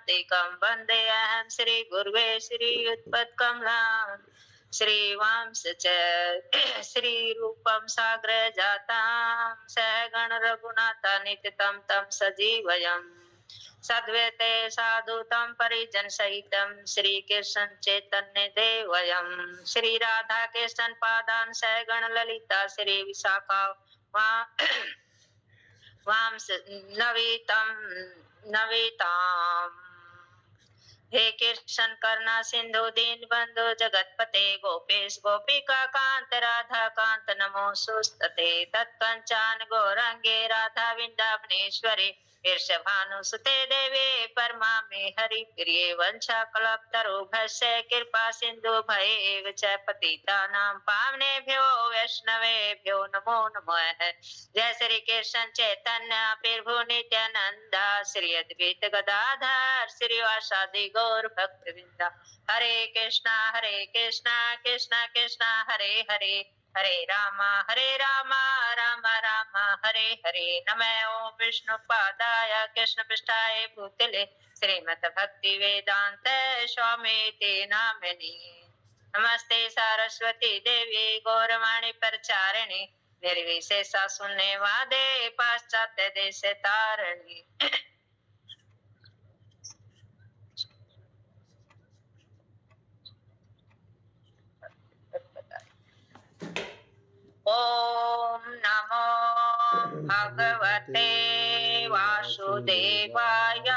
शांतिकं वन्देऽहं श्री गुरुवे श्रीयुत्पत्कमलां श्रीवांस च श्रीरूपं साग्र जातां सहगण रघुनाथान्वितं तं सजीवयम् सद्वैते साधुतं परिजन सहितं श्री कृष्ण चैतन्य देवयं श्री राधा कृष्ण पादान सहगण ललिता श्री विशाखा वांस नवीताम हे कृष्ण करुणा सिंधु दीन बंधु जगतपते गोपेश गोपिका कांत राधा कांत नमोस्तुते तत्कंचन गौरंगे राधा वृंदावनेश्वरी ईर्षभानुसुते देवे परमामे हरि प्रिये वंशाकल्पतरुभ्यश्च कृपा सिंधु भयेव च पतितानां पावनेभ्यो वैष्णवेभ्यो नमो नमः। जय श्री कृष्ण चैतन्य प्रभु नित्यानंद श्री अद्वैत गदाधर श्रीवासादि गौर भक्तवृंद हरे कृष्णा कृष्णा कृष्णा हरे हरे हरे रामा राम राम हरे हरे नमो विष्णु पादाय कृष्ण पृष्ठाय भूतले श्रीमद् भक्ति वेदांत स्वामी ते नामिनी नमस्ते सरस्वती देवी गौरवाणी प्रचारिणी निर्विशेषा सुनने वादे पाश्चात्य देश तारणी। ओम नमो भगवते वासुदेवाय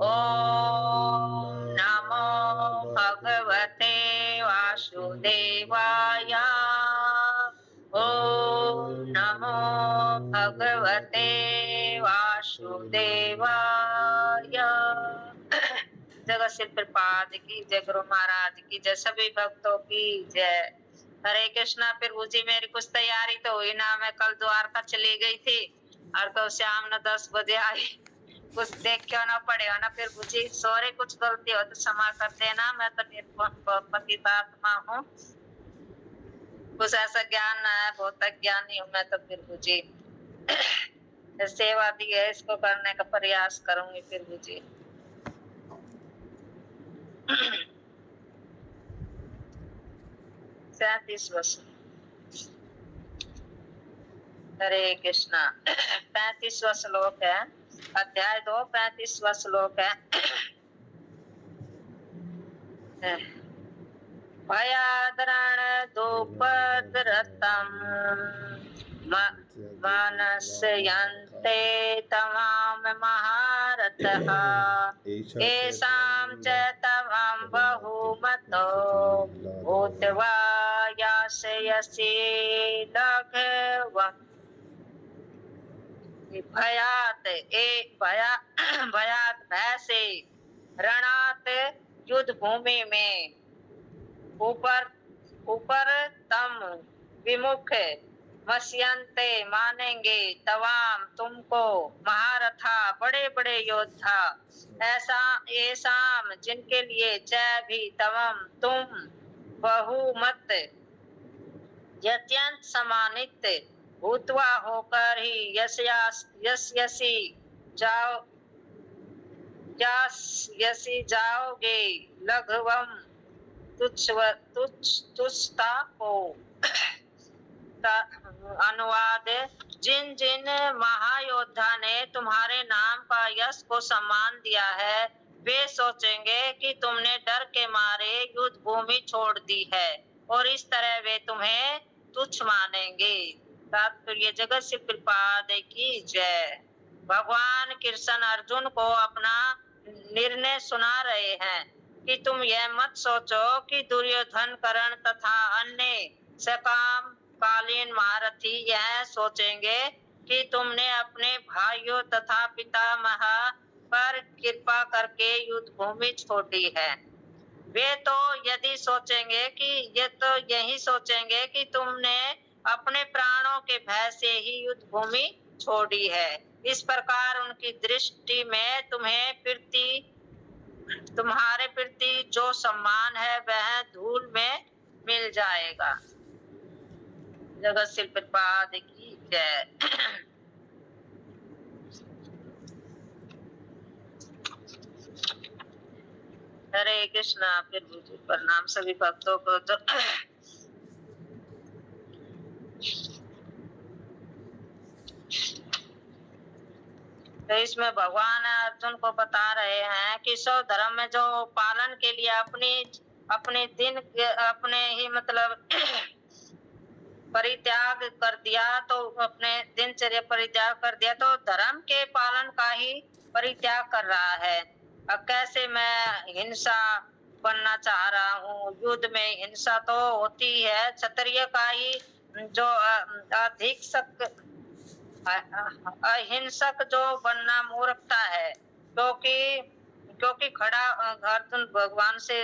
ओम नमो भगवते वासुदेवाय ओम नमो भगवते वासुदेवाय। जगत श्री प्रपाद की जय, गुरु महाराज की जय, सभी भक्तों की जय। हरे कृष्णा प्रभु जी, मेरी कुछ तैयारी तो हुई ना, मैं कल द्वारका चली गई थी और तो शाम न 10 बजे आई। कुछ देख के ना पड़े हो ना प्रभु जी, सॉरी कुछ गलती हो तो क्षमा कर देना, मैं तो पतितात्मा हूँ, कुछ ऐसा ज्ञान ना है, बहुत ज्ञानी हूँ मैं तो प्रभु जी। सेवा दी है, इसको करने का प्रयास करूंगी प्रभु जी। 37 वर्ष। हरे कृष्णा। 35वां श्लोक है, अध्याय 2 35वां श्लोक है। भयाद्रण दुपद्रतम मानस्यन्ते तमाम महारथः येषां च तमां बहुमतो भूत्वा यास्यसि लघवम्। भयात भय से रणात युद्ध भूमि में ऊपर तम विमुख मस्यन्ते मानेंगे तवाम तुमको महारथा बड़े बड़े योद्धा ऐसाम जिनके लिए जय भी तवम तुम बहुमत अत्यंत सम्मानित भूतवा होकर ही यसी जाओगे लघुवम तुच्छता हो। अनुवाद, जिन जिन महायोद्धा ने तुम्हारे नाम का यश को सम्मान दिया है वे सोचेंगे कि तुमने डर के मारे युद्ध भूमि छोड़ दी है और इस तरह वे तुम्हें तुच्छ मानेंगे। तात्पर्य, जगत से कृपाद की जय। भगवान कृष्ण अर्जुन को अपना निर्णय सुना रहे हैं कि तुम यह मत सोचो कि दुर्योधन कर्ण तथा अन्य सकाम कालीन महारथी यह सोचेंगे कि तुमने अपने भाइयों तथा पितामह पर कृपा करके युद्ध भूमि छोड़ी है। वे तो यदि सोचेंगे कि यही सोचेंगे कि तुमने अपने प्राणों के भय से ही युद्ध भूमि छोड़ी है। इस प्रकार उनकी दृष्टि में तुम्हारे प्रति जो सम्मान है वह धूल में मिल जाएगा। जगत श्री प्रपाद की जय। हरे कृष्णा। फिर भी प्रणाम सभी भक्तों को। तो इसमें भगवान अर्जुन को बता रहे हैं कि सौ धर्म में जो पालन के लिए अपने दिन अपने ही मतलब परित्याग कर दिया, तो अपने दिनचर्या परित्याग कर दिया, तो धर्म के पालन का ही परित्याग कर रहा है। अब कैसे मैं हिंसा बनना चाह रहा हूँ? युद्ध में हिंसा तो होती है, क्षत्रिय का ही जो अधिक अहिंसक जो बनना मूर्खता है, क्योंकि खड़ा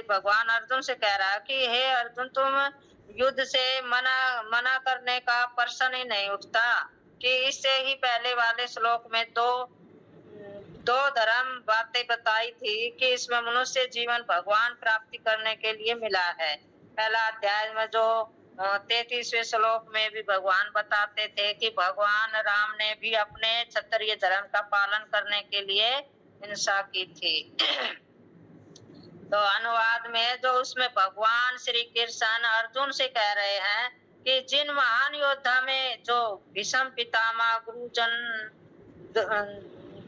भगवान अर्जुन से कह रहा है कि हे अर्जुन, तुम युद्ध से मना करने का प्रश्न ही नहीं उठता। कि इससे ही पहले वाले श्लोक में दो धर्म बातें बताई थी कि इसमें मनुष्य जीवन भगवान प्राप्ति करने के लिए मिला है। पहला अध्याय में जो 33वें श्लोक में भी भगवान बताते थे कि भगवान राम ने भी अपने क्षत्रिय धर्म का पालन करने के लिए हिंसा की थी। तो अनुवाद में जो उसमें भगवान श्री कृष्ण अर्जुन से कह रहे हैं कि जिन महान योद्धा में जो भीष्म पितामह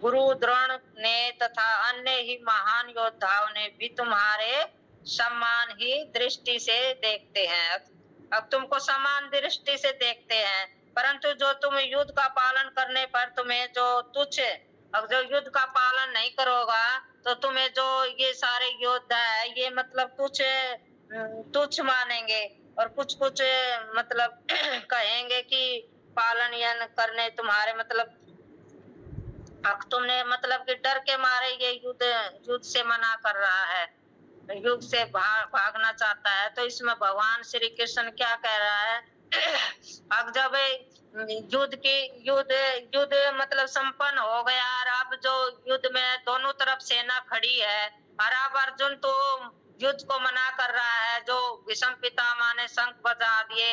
गुरु द्रोण ने तथा अन्य ही महान योद्धाओं ने भी तुम्हारे सम्मान ही दृष्टि से देखते हैं। अब तुमको समान दृष्टि से देखते हैं, परंतु जो तुम युद्ध का पालन करने पर तुम्हें जो तुच्छ, अब जो युद्ध का पालन नहीं करोगा तो तुम्हें जो ये सारे योद्धा है ये मतलब तुच्छ मानेंगे, और कुछ मतलब कहेंगे कि पालन या करने तुम्हारे मतलब अब तुमने मतलब कि डर के मारे ये युद्ध से मना कर रहा है, युद्ध से भागना चाहता है। तो इसमें भगवान श्री कृष्ण क्या कह रहा है? अब जब युद्ध मतलब संपन्न हो गया, और अब जो युद्ध में दोनों तरफ सेना खड़ी है, और अब अर्जुन तो युद्ध को मना कर रहा है। जो भीष्म पितामह ने शंख बजा दिए,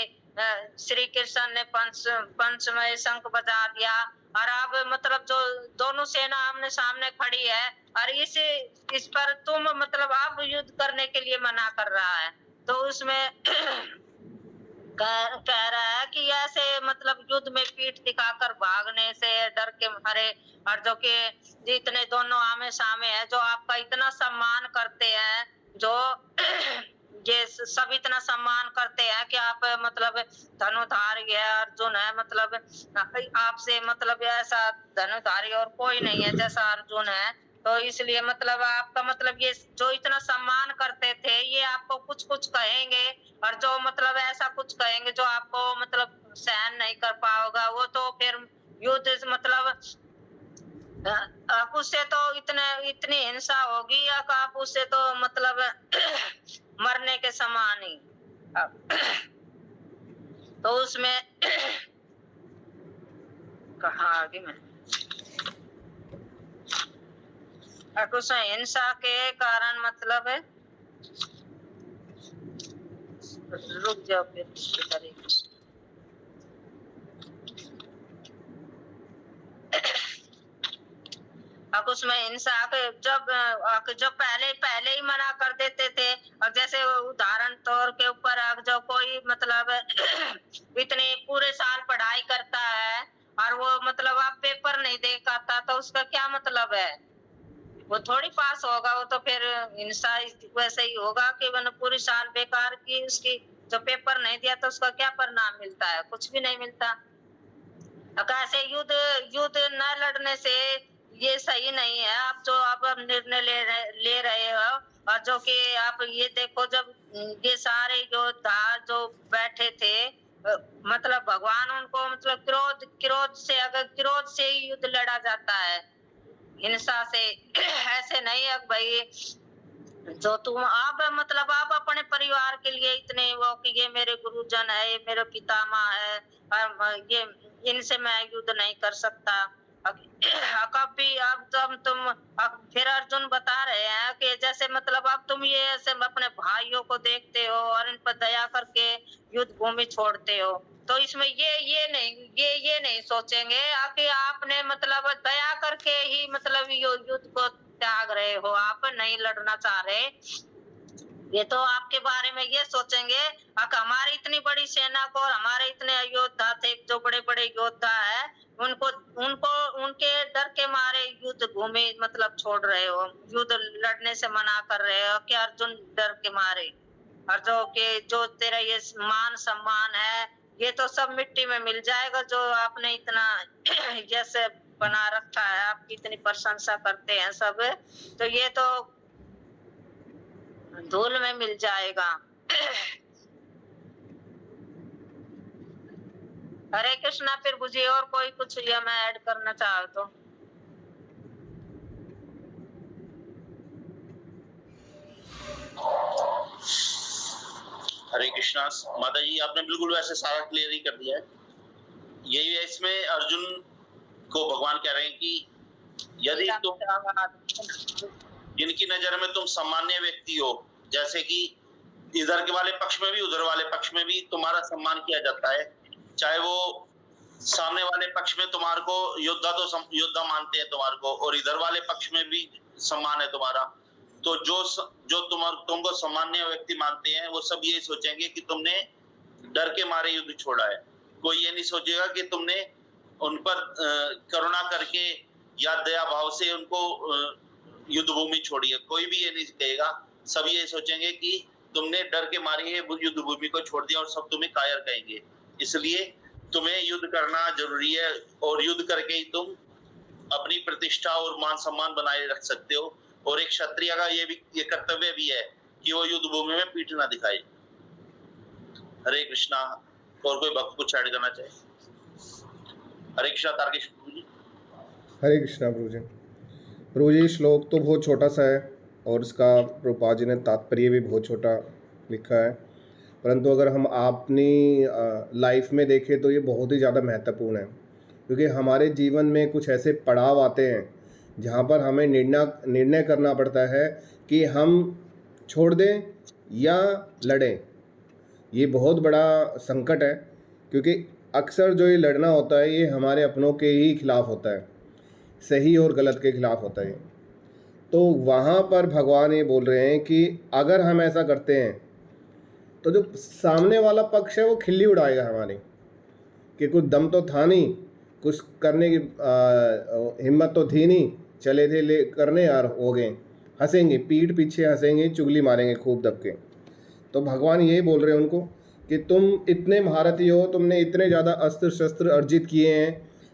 श्री कृष्ण ने पंचमय शंख बजा दिया, और अब मतलब जो दोनों सेना आमने सामने खड़ी है, और इस पर तुम मतलब अब युद्ध करने के लिए मना कर रहा है। तो उसमें कह रहा है कि ऐसे मतलब युद्ध में पीठ दिखाकर भागने से, डर के मारे, और जो कि इतने दोनों आमे सामे है, जो आपका इतना सम्मान करते हैं, जो ये सब इतना सम्मान करते हैं कि आप मतलब धनुधारी है, अर्जुन है, मतलब आपसे मतलब ऐसा धनुधारी और कोई नहीं है जैसा अर्जुन है। तो इसलिए मतलब आपका मतलब ये जो इतना सम्मान करते थे ये आपको कुछ कहेंगे, और जो मतलब ऐसा कुछ कहेंगे जो आपको मतलब सहन नहीं कर पाओगा, वो तो फिर युद्ध मतलब आप उससे तो इतनी हिंसा होगी, आप उससे तो मतलब मरने के समान ही। तो उसमें कहा आगे में कुछ हिंसा के कारण मतलब है, रुक जाओ फिर अब उसमें हिंसा जब पहले ही मना कर देते थे। और जैसे उदाहरण तौर के ऊपर जो कोई मतलब इतने पूरे साल पढ़ाई करता है और वो मतलब आप पेपर नहीं दे पाता, तो उसका क्या मतलब है? वो थोड़ी पास होगा, वो तो फिर हिंसा वैसे ही होगा कि मैंने पूरी साल बेकार की, उसकी जो पेपर नहीं दिया तो उसका क्या परिणाम मिलता है? कुछ भी नहीं मिलता। ऐसे युद्ध न लड़ने से ये सही नहीं है। आप जो आप निर्णय ले रहे हो, और जो कि आप ये देखो, जब ये सारे योद्धा जो बैठे थे, मतलब भगवान उनको मतलब क्रोध से, अगर क्रोध से ही युद्ध लड़ा जाता है, हिंसा से ऐसे नहीं है भाई। जो तुम आप मतलब आप अपने परिवार के लिए इतने वो कि ये मेरे गुरुजन है, ये मेरे पितामह है, और ये इनसे मैं युद्ध नहीं कर सकता। कभी अब फिर अर्जुन बता रहे हैं कि जैसे मतलब अब तुम ये ऐसे अपने भाइयों को देखते हो और इन पर दया करके युद्ध भूमि छोड़ते हो, तो इसमें ये नहीं सोचेंगे कि आपने मतलब दया करके ही मतलब युद्ध को त्याग रहे रहे हो, आप नहीं लड़ना चाह रहे। ये तो आपके बारे में ये सोचेंगे हमारी इतनी बड़ी सेना को और हमारे इतने योद्धा थे, जो बड़े बड़े योद्धा है, उनको उनको उनके डर के मारे युद्ध भूमि मतलब छोड़ रहे हो, युद्ध लड़ने से मना कर रहे हो कि अर्जुन डर के मारे। और जो तेरा ये मान सम्मान है, ये तो सब मिट्टी में मिल जाएगा। जो आपने इतना यश बना रखा है, आपकी इतनी प्रशंसा करते हैं सब, तो ये तो धूल में मिल जाएगा। हरे कृष्णा। फिर बुझिए और कोई कुछ या मैं ऐड करना चाहूँ तो। हरे कृष्णा। माता जी आपने बिल्कुल वैसे सारा क्लियर ही कर दिया है। यही है, इसमें अर्जुन को भगवान कह रहे हैं कि यदि तुम जिनकी नजर में तुम सामान्य व्यक्ति हो, जैसे कि इधर के वाले पक्ष में भी उधर वाले पक्ष में भी तुम्हारा सम्मान किया जाता है, चाहे वो सामने वाले पक्ष में तुम्हारे को योद्धा तो योद्धा मानते हैं तुम्हारे को, और इधर वाले पक्ष में भी सम्मान है तुम्हारा, तो जो तुमको सामान्य व्यक्ति मानते हैं वो सब ये सोचेंगे कि तुमने डर के मारे युद्ध छोड़ा है। कोई ये नहीं सोचेगा कि तुमने उन पर करुणा करके या दया भाव से उनको युद्ध भूमि छोड़ी है। कोई भी ये नहीं कहेगा, सब ये सोचेंगे कि तुमने डर के मारे युद्ध भूमि को छोड़ दिया, और सब तुम्हें कायर कहेंगे। इसलिए तुम्हें युद्ध करना जरूरी है, और युद्ध करके ही तुम अपनी प्रतिष्ठा और मान सम्मान बनाए रख सकते हो। और एक क्षत्रिय का ये कर्तव्य भी है कि वो युद्ध भूमि में पीठ ना दिखाए। हरे कृष्णा। और कोई भक्त कुछ ऐड करना चाहे? हरे कृष्णा। तारकेश प्रभु जी। हरे कृष्णा प्रभु जी। प्रभु जी श्लोक तो बहुत छोटा सा है, और इसका प्रभुपाद जी ने तात्पर्य भी बहुत छोटा लिखा है, परंतु अगर हम अपनी लाइफ में देखें तो ये बहुत ही ज़्यादा महत्वपूर्ण है, क्योंकि हमारे जीवन में कुछ ऐसे पड़ाव आते हैं जहाँ पर हमें निर्णय करना पड़ता है कि हम छोड़ दें या लड़ें। ये बहुत बड़ा संकट है, क्योंकि अक्सर जो ये लड़ना होता है ये हमारे अपनों के ही खिलाफ होता है, सही और गलत के खिलाफ होता है। तो वहाँ पर भगवान ये बोल रहे हैं कि अगर हम ऐसा करते हैं तो जो सामने वाला पक्ष है वो खिल्ली उड़ाएगा हमारी, कि कुछ दम तो था नहीं, कुछ करने की हिम्मत तो थी नहीं, चले थे ले करने यार, हो गए, हंसेंगे, पीठ पीछे हंसेंगे, चुगली मारेंगे खूब दबके। तो भगवान यही बोल रहे हैं उनको कि तुम इतने महारथी हो, तुमने इतने ज़्यादा अस्त्र शस्त्र अर्जित किए हैं,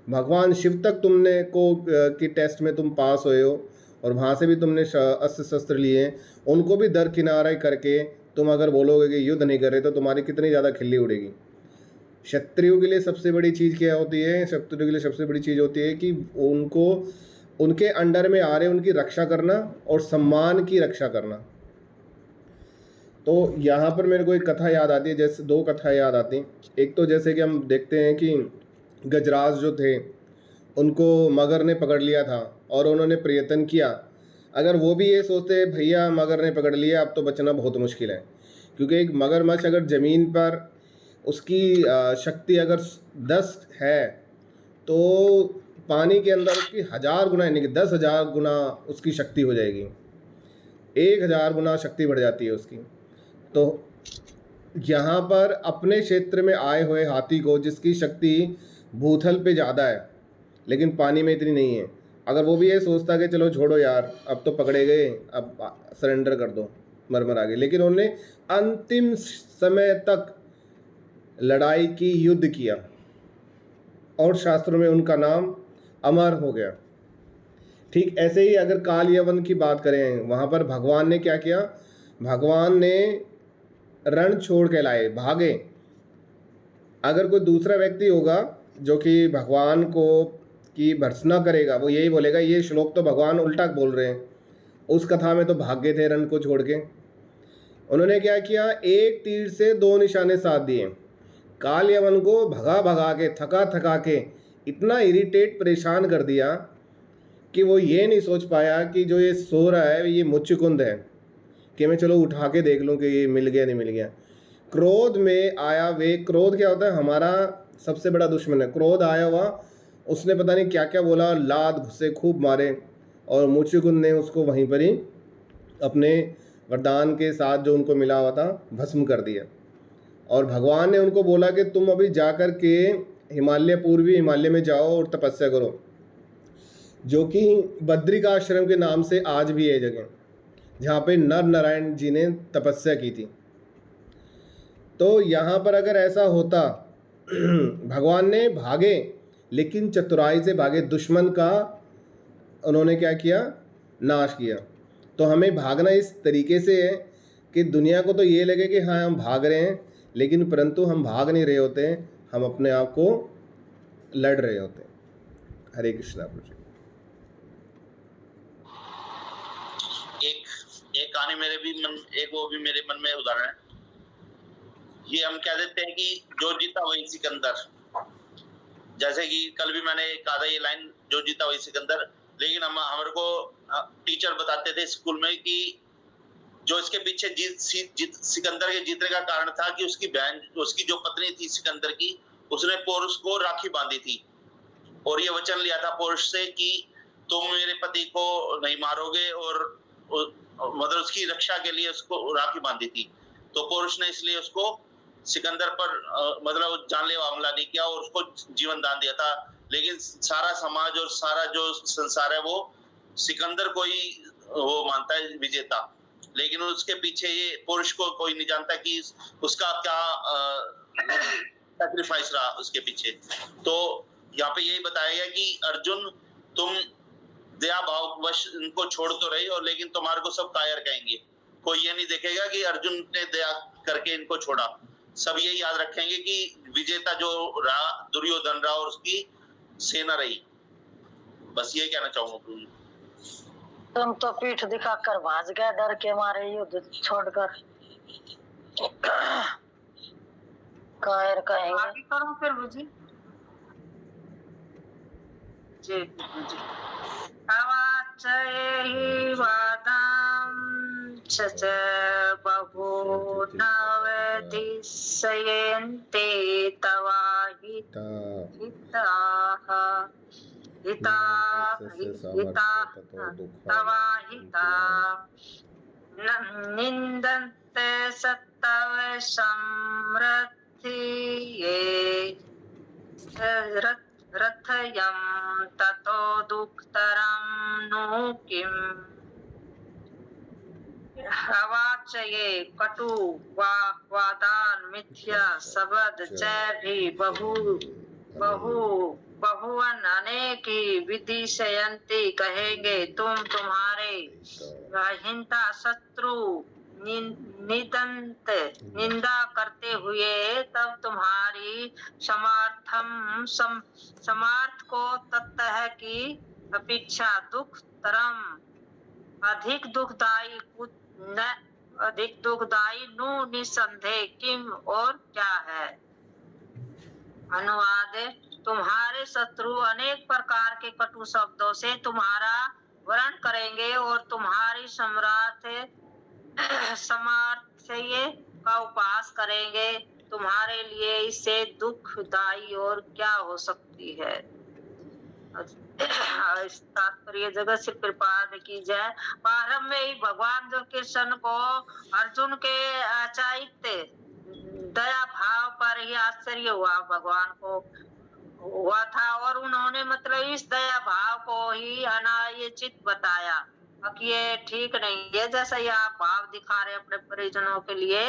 भगवान शिव तक तुमने की टेस्ट में तुम पास हुए हो, और वहाँ से भी तुमने अस्त्र शस्त्र लिए हैं, उनको भी दरकिनारा करके तुम अगर बोलोगे कि युद्ध नहीं कर रहे तो तुम्हारी कितनी ज़्यादा खिल्ली उड़ेगी। क्षत्रियों के लिए सबसे बड़ी चीज़ क्या होती है? क्षत्रियों के लिए सबसे बड़ी चीज़ होती है कि उनको उनके अंडर में आ रहे उनकी रक्षा करना और सम्मान की रक्षा करना। तो यहाँ पर मेरे को एक कथा याद आती है, जैसे दो कथा याद आती हैं। एक तो जैसे कि हम देखते हैं कि गजराज जो थे उनको मगर ने पकड़ लिया था और उन्होंने प्रयत्न किया। अगर वो भी ये सोचते भैया मगर ने पकड़ लिया अब तो बचना बहुत मुश्किल है, क्योंकि एक मगरमच्छ अगर ज़मीन पर उसकी शक्ति अगर 10 है तो पानी के अंदर उसकी 1000 गुना यानी कि 10,000 गुना उसकी शक्ति हो जाएगी, 1000 गुना शक्ति बढ़ जाती है उसकी। तो यहाँ पर अपने क्षेत्र में आए हुए हाथी को, जिसकी शक्ति भूतल पे ज़्यादा है लेकिन पानी में इतनी नहीं है, अगर वो भी ये सोचता कि चलो छोड़ो यार अब तो पकड़े गए, अब सरेंडर कर दो, मर आगे, लेकिन उन्होंने अंतिम समय तक लड़ाई की, युद्ध किया, और शास्त्रों में उनका नाम अमर हो गया। ठीक ऐसे ही अगर काल यवन की बात करें, वहाँ पर भगवान ने क्या किया? भगवान ने रण छोड़ के लाए, भागे। अगर कोई दूसरा व्यक्ति होगा जो कि भगवान को की भर्त्सना करेगा, वो यही बोलेगा ये श्लोक तो भगवान उल्टा बोल रहे हैं, उस कथा में तो भागे थे रण को छोड़ के। उन्होंने क्या किया? एक तीर से 2 निशाने साध दिए। काल यवन को भगा भगा के, थका थका के इतना इरिटेट, परेशान कर दिया कि वो ये नहीं सोच पाया कि जो ये सो रहा है ये मुच्चकुंद है, कि मैं चलो उठा के देख लूँ कि ये मिल गया नहीं मिल गया। क्रोध में आया वे, क्रोध क्या होता है? हमारा सबसे बड़ा दुश्मन है। क्रोध आया हुआ, उसने पता नहीं क्या क्या बोला, लात घुसे खूब मारे, और मुचुकुंद ने उसको वहीं पर ही अपने वरदान के साथ जो उनको मिला हुआ था भस्म कर दिया। और भगवान ने उनको बोला कि तुम अभी जाकर के हिमालय, पूर्वी हिमालय में जाओ और तपस्या करो, जो कि बद्रिकाश्रम के नाम से आज भी है जगह, जहाँ पे नर नारायण जी ने तपस्या की थी। तो यहाँ पर अगर ऐसा होता भगवान ने भागे, लेकिन चतुराई से भागे, दुश्मन का उन्होंने क्या किया, नाश किया। तो हमें भागना इस तरीके से है कि दुनिया को तो ये लगे कि हाँ हम भाग रहे हैं, लेकिन परंतु हम भाग नहीं रहे होते हैं, हम अपने आप को लड़ रहे होते हैं। हरे कृष्णा प्रभु। एक कहानी मेरे भी मन, एक वो भी मेरे मन में उदाहरण है। ये हम कह देते हैं कि जो जीता वही सिकंदर। जैसे कि कल भी मैंने कहा था ये लाइन, जो जीता वही सिकंदर। लेकिन हम हमारे को टीचर बताते थे स्कूल में कि जो इसके पीछे सिकंदर के जीतने का कारण था कि उसकी बहन, उसकी जो पत्नी थी सिकंदर की, उसने पोरुष को राखी बांधी थी और ये वचन लिया था पोरुष से कि तुम मेरे पति को नहीं मारोगे, और मतलब उसकी रक्षा के लिए उसको राखी बांधी थी। तो पोरुष ने इसलिए उसको सिकंदर पर मतलब जानलेवा हमला नहीं किया और उसको जीवन दान दिया था। लेकिन सारा समाज और सारा जो संसार है वो सिकंदर को ही वो मानता है विजेता, लेकिन उसके पीछे ये पुरुष को कोई नहीं जानता कि उसका क्या सैक्रिफाइस रहा उसके पीछे। तो यहाँ पे यही बताया गया कि अर्जुन तुम दया भाव वश इनको छोड़ तो रही हो, लेकिन तुम्हारे को सब कायर कहेंगे। कोई ये नहीं देखेगा कि अर्जुन ने दया करके इनको छोड़ा। सब ये याद रखेंगे कि विजेता जो रहा दुर्योधन रहा और उसकी सेना रही। बस ये कहना चाहूंगा। तुम तो पीठ दिखाकर भाग गया डर के मारे युद्ध छोड़कर। कायर कहेंगे। आगे करो फिर बुझी जी जी। अवाचये वादाम च बहुनवदिशयन्ते तवाहिता निन्दन्ते सत्तव समृद्धिये रथयं ततो दुःखतरं नु किम्। अवाचये कटु वादान मिथ्या शब्द भी बहुवन अनेकी विदिशयन्ति कहेंगे तुम तुम्हारे हिंता शत्रु निंदा करते हुए, तब तुम्हारी समर्थ को तत्व है कि अपेक्षा दुख तरम अधिक दुखदायी नु निसंदेह किम और क्या है। अनुवाद, तुम्हारे शत्रु अनेक प्रकार के कटु शब्दों से तुम्हारा वर्ण करेंगे और तुम्हारी सामर्थ्य का उपहास करेंगे। तुम्हारे लिए इससे दुखदायी और क्या हो सकती है। तात्पर्य जगत से कृपाद की जाए। प्रारंभ में ही भगवान जो कृष्ण को अर्जुन के अचायित दया भाव पर ही आश्चर्य हुआ भगवान को हुआ था, और उन्होंने मतलब इस दया भाव को ही अनायाचित बताया कि ये ठीक नहीं है, जैसा ये आप भाव दिखा रहे अपने परिजनों के लिए,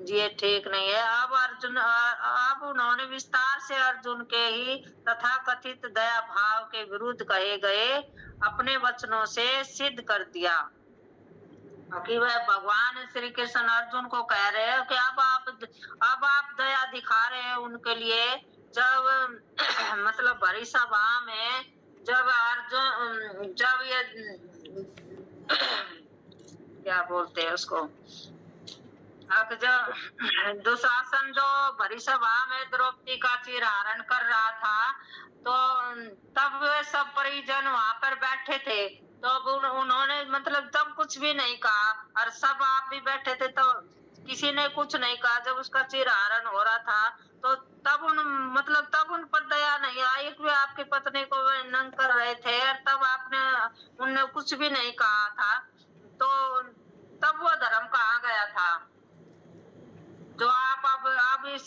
ये ठीक नहीं है। अब उन्होंने विस्तार से अर्जुन के ही तथाकथित दया भाव के विरुद्ध कहे गए अपने वचनों से सिद्ध कर दिया कि वह भगवान श्री कृष्ण अर्जुन को कह रहे हैं कि अब आप दया दिखा रहे हैं उनके लिए। जब मतलब भरी सभा में जब अर्जुन ये क्या बोलते हैं उसको, दुशासन जो भरी सभा में द्रौपदी का चिरहरण कर रहा था, तो तब वे सब परिजन वहां पर बैठे थे। तो उन्होंने मतलब तब कुछ भी नहीं कहा, और सब आप भी बैठे थे तो किसी ने कुछ नहीं कहा। जब उसका चिरहरण हो रहा था तो तब उन पर दया नहीं आई कि वे आपकी पत्नी को नंग कर रहे थे, और तब आपने उनने कुछ भी नहीं कहा था, तो तब वो धर्म कहाँ गया था? जो आप इस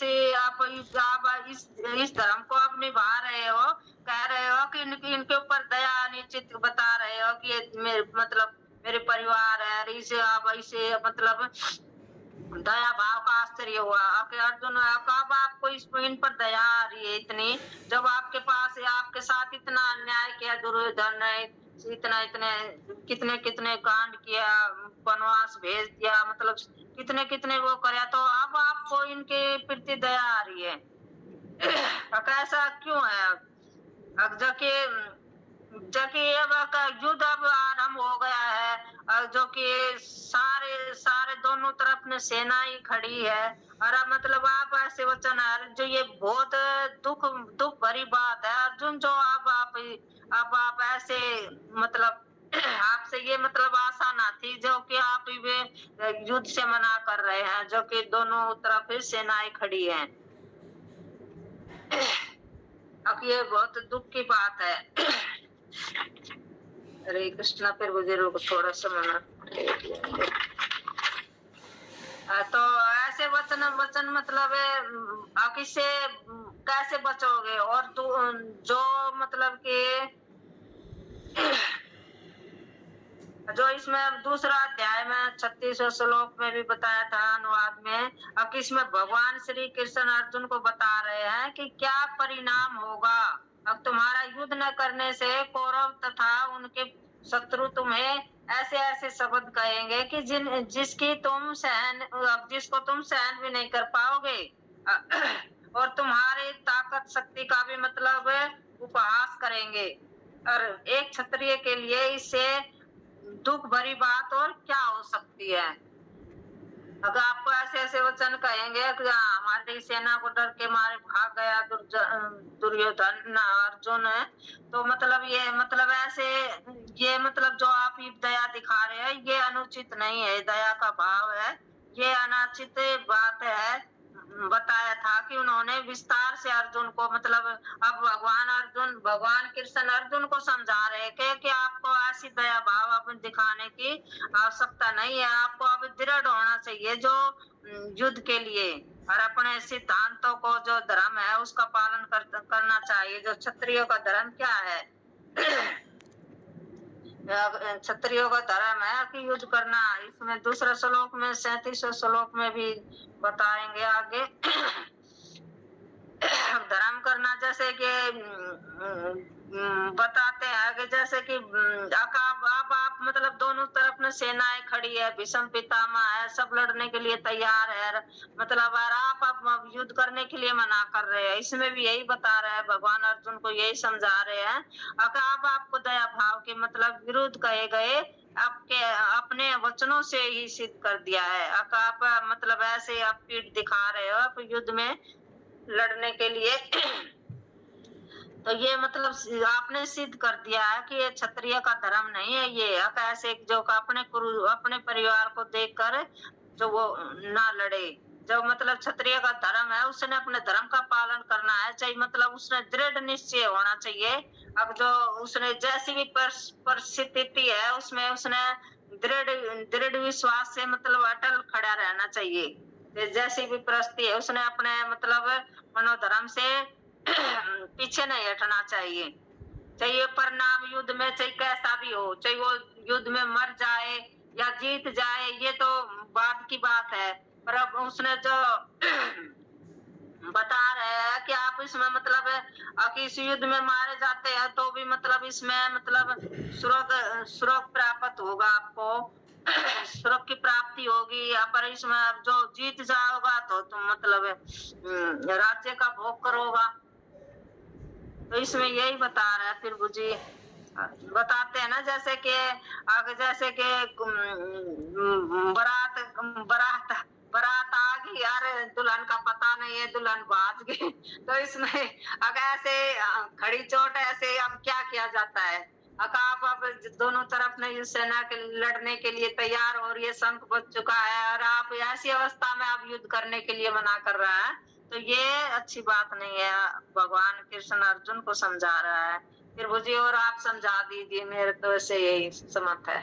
धर्म को आप निभा रहे हो, कह रहे हो कि इनके ऊपर दया निश्चित बता रहे हो कि ये मेरे परिवार है, इसे आप इसे दया भाव का आश्चर्य हुआ कि अर्जुन कब आपको इन पर दया आ रही है इतनी, जब आपके पास आपके साथ इतना अन्याय किया दुर्योधन ने, इतने कितने कांड किया, वनवास भेज दिया, कितने वो कराया, तो अब आपको इनके प्रति दया आ रही है। ऐसा क्यों है? अब जबकि युद्ध अब आरंभ हो गया है, जो कि सारे दोनों तरफ में सेना ही खड़ी है, और अब आप ऐसे वचन है जो ये बहुत दुख भरी बात है अर्जुन, जो अब आप ऐसे आपसे ये आशा ना थी, जो कि आप युद्ध से मना कर रहे हैं, जो कि दोनों तरफ सेनाएं खड़ी हैं। अब ये बहुत दुख की बात है। हरे कृष्णा। फिर बुजुर्ग को थोड़ा सा मना। तो ऐसे वचन आप इससे कैसे बचोगे? और जो कि जो इसमें दूसरा अध्याय में 36वें श्लोक में भी बताया था अनुवाद में, अब इसमें भगवान श्री कृष्ण अर्जुन को बता रहे हैं कि क्या परिणाम होगा। अब तुम्हारा युद्ध न करने से कौरव तथा उनके शत्रु तुम्हें ऐसे शब्द कहेंगे कि जिसको तुम सहन भी नहीं कर पाओगे, और तुम्हारी ताकत शक्ति का भी उपहास करेंगे। और एक क्षत्रिय के लिए इससे दुख भरी बात और क्या हो सकती है? अगर आपको ऐसे वचन कहेंगे कि हमारी सेना को डर के मारे भाग गया दुर्योधन अर्जुन, तो ये जो आप दया दिखा रहे हैं ये अनुचित नहीं है, दया का भाव है, ये अनुचित बात है। बताया था कि उन्होंने विस्तार से अर्जुन को अब भगवान कृष्ण अर्जुन को समझा रहे थे कि आपको ऐसी दया भाव अपन दिखाने की आवश्यकता नहीं है, आपको अब दृढ़ होना चाहिए जो युद्ध के लिए, और अपने सिद्धांतों को जो धर्म है उसका पालन करना चाहिए। जो क्षत्रियों का धर्म क्या है? क्षत्रियों का धर्म है कि युद्ध करना। इसमें दूसरा श्लोक में 37वें श्लोक में भी बताएंगे आगे। धर्म करना जैसे कि बताते हैं कि जैसे कि आप दोनों तरफ में सेनाएं खड़ी है, भीष्म पितामह है, सब लड़ने के लिए तैयार है, आप युद्ध करने के लिए मना कर रहे हैं। इसमें भी यही बता रहे हैं, भगवान अर्जुन को यही समझा रहे हैं। आपको दया भाव के विरुद्ध कहे गए आपके अपने वचनों से ही सिद्ध कर दिया है। आप ऐसे आप पीठ दिखा रहे हो आप युद्ध में लड़ने के लिए, तो ये आपने सिद्ध कर दिया है कि ये क्षत्रिय का धर्म नहीं है। ये ऐसे जो अपने परिवार को देखकर जो वो ना लड़े, जो क्षत्रिय का धर्म है उसने अपने धर्म का पालन करना है, चाहे उसने दृढ़ निश्चय होना चाहिए। अब जो उसने जैसी भी परिस्थिति है उसमें उसने दृढ़ विश्वास से अटल खड़ा रहना चाहिए। जैसी भी परिस्थिति है उसने अपने मनोधर्म से पीछे नहीं हटना चाहिए। चाहे परिणाम युद्ध में चाहे कैसा भी हो, चाहे वो युद्ध में मर जाए या जीत जाए, ये तो बाद की बात है। पर अब उसने जो बता रहे हैं कि आप इसमें इस युद्ध में मारे जाते हैं तो भी इसमें स्वर्ग प्राप्त होगा, आपको स्वर्ग की प्राप्ति होगी। पर इसमें जो जीत जाओगा तो तुम राज्य का भोग करोगा। तो इसमें यही बता रहा है। फिर जी बताते हैं ना जैसे कि बारात आ गई यार, दुल्हन का पता नहीं है, दुल्हन भाग गई। तो इसमें अगर ऐसे खड़ी चोट ऐसे अब क्या किया जाता है, आप अब दोनों तरफ ने सेना के लड़ने के लिए तैयार और ये शंख बज चुका है और आप ऐसी अवस्था में आप युद्ध करने के लिए मना कर रहा है, तो ये अच्छी बात नहीं है। भगवान कृष्ण अर्जुन को समझा रहा है। प्रभु जी और आप समझा दीजिए, मेरे तो ऐसे यही समझ है।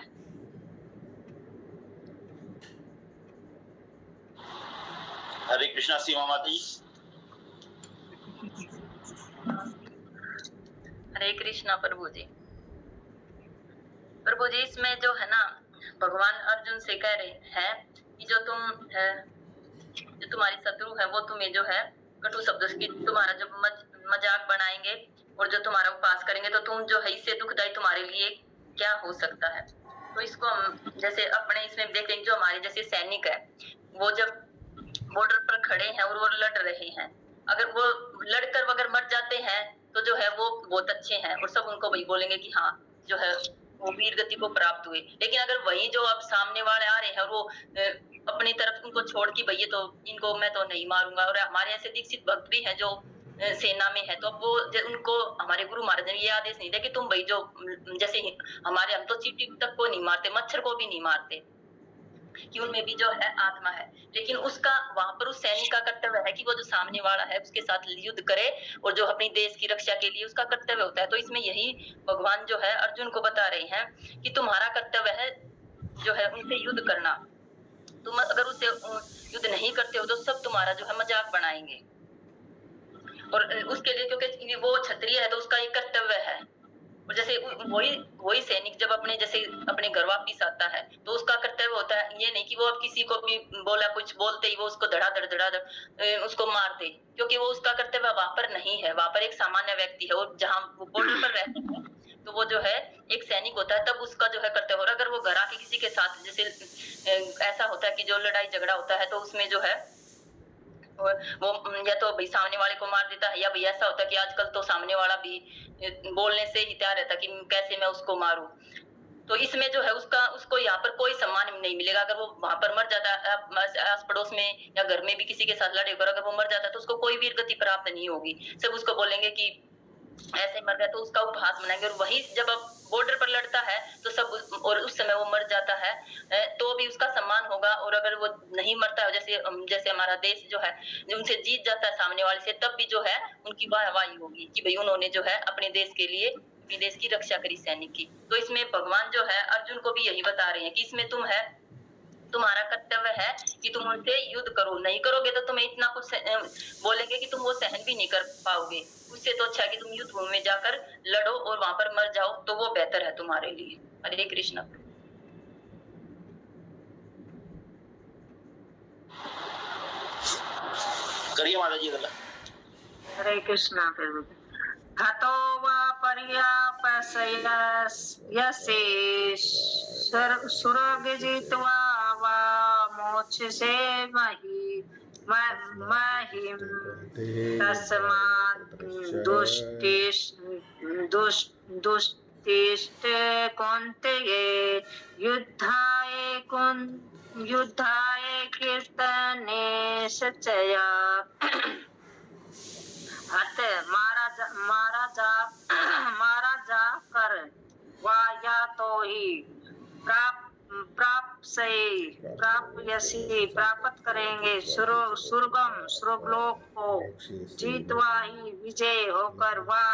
हरे कृष्णा सीमा माता जी। हरे कृष्णा प्रभु जी। प्रभु जी इसमें जो है ना भगवान अर्जुन से कह रहे हैं कि जो तुम्हारी शत्रु है वो तुम्हें जो है कटु शब्दों की तुम्हारा जो मजाक बनाएंगे और जो तुम्हारा उपवास करेंगे, तो तुम जो है इससे दुखदायी तुम्हारे लिए क्या हो सकता है। तो इसको हम जैसे अपने इसमें देखेंगे, जो हमारे जैसे सैनिक है वो जब बॉर्डर पर खड़े हैं और वो लड़ रहे हैं, अगर वो लड़कर अगर मर जाते हैं तो जो है वो बहुत अच्छे हैं और सब उनको वही बोलेंगे कि हाँ जो है वो वीर गति को प्राप्त हुए। लेकिन अगर वही जो अब सामने वाले आ रहे हैं और वो अपनी तरफ उनको छोड़ के भैया तो इनको मैं तो नहीं मारूंगा, और हमारे ऐसे दीक्षित भक्त भी हैं जो सेना में है, तो अब वो उनको हमारे गुरु महाराज ने ये आदेश नहीं दिया कि तुम भाई जो जैसे हमारे हम तो चींटी तक को नहीं मारते, मच्छर को भी नहीं मारते, कि उनमें भी जो है आत्मा है। लेकिन उसका वहां पर उस सैनिक का कर्तव्य है कि वो जो सामने वाला है उसके साथ युद्ध करे और जो अपनी देश की रक्षा के लिए उसका कर्तव्य होता है। तो इसमें यही भगवान जो है अर्जुन को बता रहे हैं कि तुम्हारा कर्तव्य है जो है उनसे युद्ध करना। तुम अगर उससे युद्ध नहीं करते हो तो सब तुम्हारा जो है मजाक बनाएंगे, और उसके लिए क्योंकि वो क्षत्रिय है तो उसका एक कर्तव्य है। और जैसे वही सैनिक जब अपने जैसे अपने घर वापिस आता है तो उसका कर्तव्य होता है ये नहीं कि वो अब किसी को भी बोला कुछ बोलते ही वो उसको धड़ाधड़ उसको मार दे, क्योंकि वो उसका कर्तव्य वहां पर नहीं है। वहां पर एक सामान्य व्यक्ति है और जहाँ वो बॉर्डर पर रहते हैं तो वो जो है एक सैनिक होता है, तब उसका जो है कर्तव्य। और अगर वो घर आके किसी के साथ जैसे ऐसा होता है कि जो लड़ाई झगड़ा होता है तो उसमें जो है वो या तो भाई सामने वाले को मार देता है, या भाई ऐसा होता है कि आजकल तो सामने वाला भी बोलने से ही तैयार रहता कि कैसे मैं उसको मारूं। तो इसमें जो है उसको यहाँ पर कोई सम्मान नहीं मिलेगा। अगर वो वहां पर मर जाता है आस पड़ोस में या घर में भी किसी के साथ लड़े होकर अगर वो मर जाता है तो उसको कोई वीर गति प्राप्त नहीं होगी। सब उसको बोलेंगे कि ऐसे मर गया, तो उसका उपहास मनाएंगे। और वही जब अब बॉर्डर पर लड़ता है तो सब और उस समय वो मर जाता है तो भी उसका सम्मान होगा। और अगर वो नहीं मरता है जैसे हमारा देश जो है उनसे जीत जाता है सामने वाले से, तब भी जो है उनकी वाहवाही होगी कि भाई उन्होंने जो है अपने देश के लिए अपने देश की रक्षा करी सैनिक की। तो इसमें भगवान जो है अर्जुन को भी यही बता रहे हैं कि इसमें तुम्हारा कर्तव्य है कि तुम उनसे युद्ध करो। नहीं करोगे तो तुम्हें इतना कुछ बोलेंगे कि तुम वो सहन भी नहीं कर पाओगे। उससे तो अच्छा है कि तुम युद्ध भूमि में जाकर लड़ो और वहां पर मर जाओ, तो वो बेहतर है तुम्हारे लिए। हरे कृष्णा। करिए माता जी। हरे कृष्णा। हतो वा पर्यापसयसे सुरग जित्वा वा मोक्षसे महिम तस्मात् दुष्टिष्ठ कौन्तेय युद्धाय कीर्तने सचया। हत मारा जा कर वा या तो ही प्राप्त करेंगे स्वर्गलोक को, जीतवा ही विजय होकर वा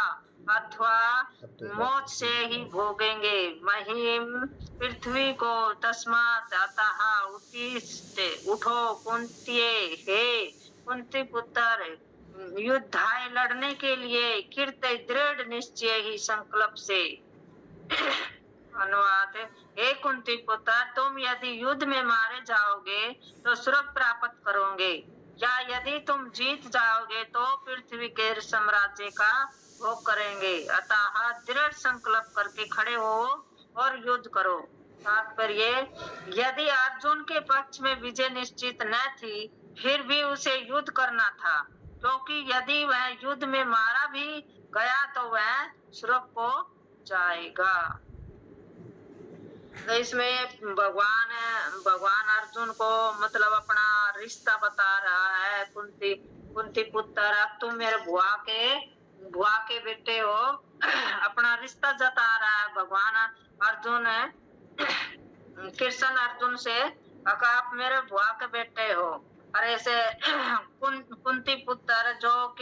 अथवा मौत से ही भोगेंगे महिम पृथ्वी को। तस्मात् अतः उत्तिष्ठ उठो कुंती हे कुंती पुत्र, युद्धाय लड़ने के लिए कीर्त दृढ़ निश्चय ही संकल्प से। अनुवाद। हे कुंती पुत्र, तुम यदि युद्ध में मारे जाओगे तो स्वर्ग प्राप्त करोगे, या यदि तुम जीत जाओगे तो पृथ्वी के साम्राज्य का भोग करेंगे। अतः दृढ़ संकल्प करके खड़े हो और युद्ध करो। तात्पर्य, यदि अर्जुन के पक्ष में विजय निश्चित न थी फिर भी उसे युद्ध करना था, क्योंकि यदि वह युद्ध में मारा भी गया तो वह स्वर्ग को जाएगा। तो इसमें भगवान अर्जुन को मतलब अपना रिश्ता बता रहा है। कुंती पुत्र, अब तुम मेरे बुआ के बेटे हो, अपना रिश्ता जता रहा है भगवान अर्जुन कृष्ण अर्जुन से, आप मेरे बुआ के बेटे हो। और ऐसे कुंती पुत्र जो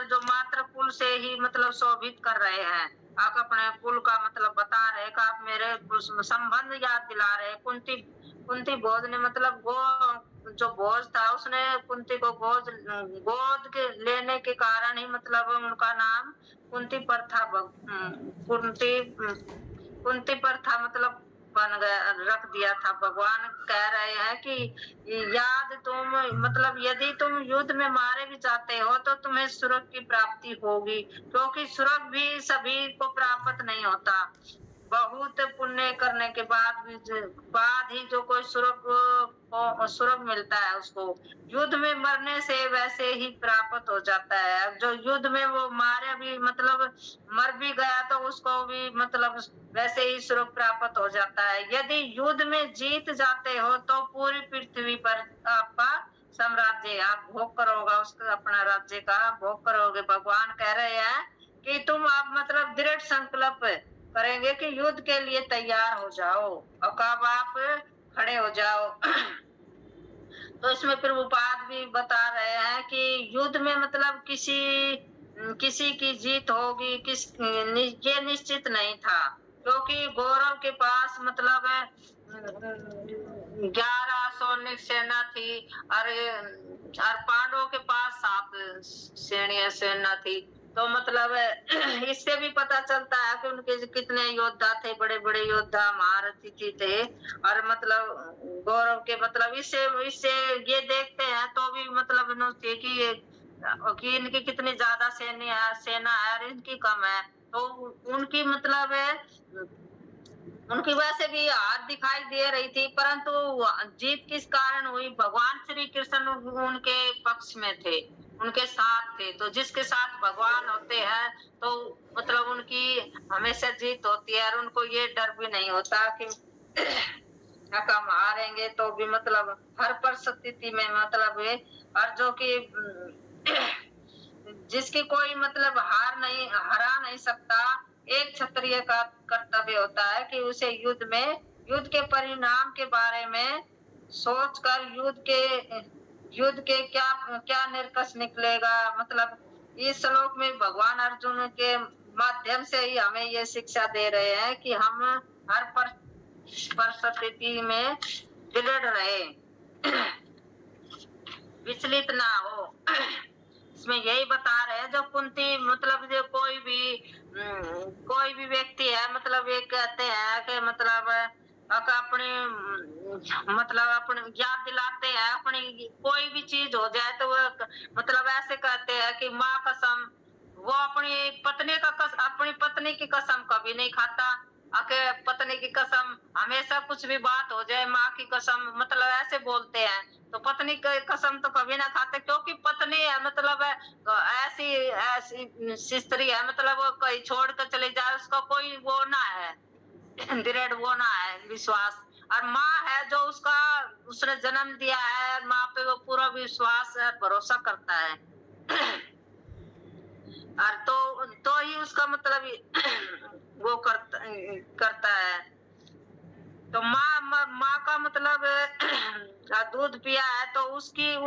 जो मात्र कुल से ही मतलब शोभित कर रहे हैं, आप अपने कुल का मतलब बता रहे कि आप मेरे संबंध याद दिला रहे। कुंती बोध ने मतलब जो भोज था उसने कुंती को गोद के लेने के कारण ही मतलब उनका नाम कुंती पर था। कुंती पर था मतलब बन गया, रख दिया था। भगवान कह रहे हैं कि याद तुम मतलब यदि तुम युद्ध में मारे भी जाते हो तो तुम्हें स्वर्ग की प्राप्ति होगी, क्योंकि स्वर्ग भी सभी को प्राप्त नहीं होता। बहुत पुण्य करने के बाद ही जो कोई स्वर्ग मिलता है उसको युद्ध में मरने से वैसे ही प्राप्त हो जाता है। जो युद्ध में वो मारे भी मतलब मर भी गया तो उसको भी मतलब वैसे ही स्वर्ग प्राप्त हो जाता है। यदि युद्ध में जीत जाते हो तो पूरी पृथ्वी पर आपका साम्राज्य आप भोग करोगे, उसका अपना राज्य का भोग करोगे। भगवान कह रहे हैं कि तुम आप मतलब दृढ़ संकल्प करेंगे कि युद्ध के लिए तैयार हो जाओ और कब आप खड़े हो जाओ। तो इसमें प्रभुपाद भी बता रहे हैं कि युद्ध में मतलब किसी की जीत होगी ये निश्चित नहीं था, क्योंकि गौरव के पास मतलब 11 सैनिक सेना थी और पांडवों के पास 7 सैन्य सेना थी। तो मतलब इससे भी पता चलता है कि उनके कितने योद्धा थे, बड़े बड़े योद्धा महारथी थे। और मतलब गौरव के मतलब इससे ये देखते हैं तो भी मतलब कि इनकी कितनी ज्यादा सेना है और इनकी कम है। तो उनकी मतलब उनकी वैसे भी हार दिखाई दे रही थी, परंतु जीत किस कारण हुई? भगवान श्री कृष्ण उनके पक्ष में थे, उनके साथ थे। तो जिसके साथ भगवान होते हैं तो मतलब उनकी हमेशा जीत होती है और उनको ये डर भी नहीं होता कि हम हारेंगे। तो भी मतलब हर परिस्थिति में मतलब और जो कि जिसकी कोई मतलब हरा नहीं सकता। एक क्षत्रिय का कर्तव्य होता है कि उसे युद्ध के परिणाम के बारे में सोचकर युद्ध के क्या निष्कर्ष निकलेगा। मतलब इस श्लोक में भगवान अर्जुन के माध्यम से ही हमें ये शिक्षा दे रहे हैं कि हम हर परिस्थिति में दृढ़ रहे, विचलित ना हो। इसमें यही बता रहे हैं जो कुंती मतलब जो कोई भी व्यक्ति है मतलब ये कहते हैं कि मतलब अपने याद दिलाते हैं अपनी कोई भी चीज हो जाए तो वो मतलब ऐसे कहते हैं कि माँ कसम, वो अपनी पत्नी की कसम कभी नहीं खाता। पत्नी की कसम हमेशा कुछ भी बात हो जाए माँ की कसम मतलब ऐसे बोलते हैं। तो पत्नी की कसम तो कभी ना खाते, क्योंकि पत्नी है मतलब ऐसी स्त्री है मतलब वो कहीं छोड़ कर चले जाए उसका कोई वो ना है दृढ़ वो ना है विश्वास। और माँ है जो उसने जन्म दिया है, माँ पे वो पूरा विश्वास भरोसा करता है। और तो ही उसका मतलब वो करता है। तो माँ का मतलब दूध पिया है तो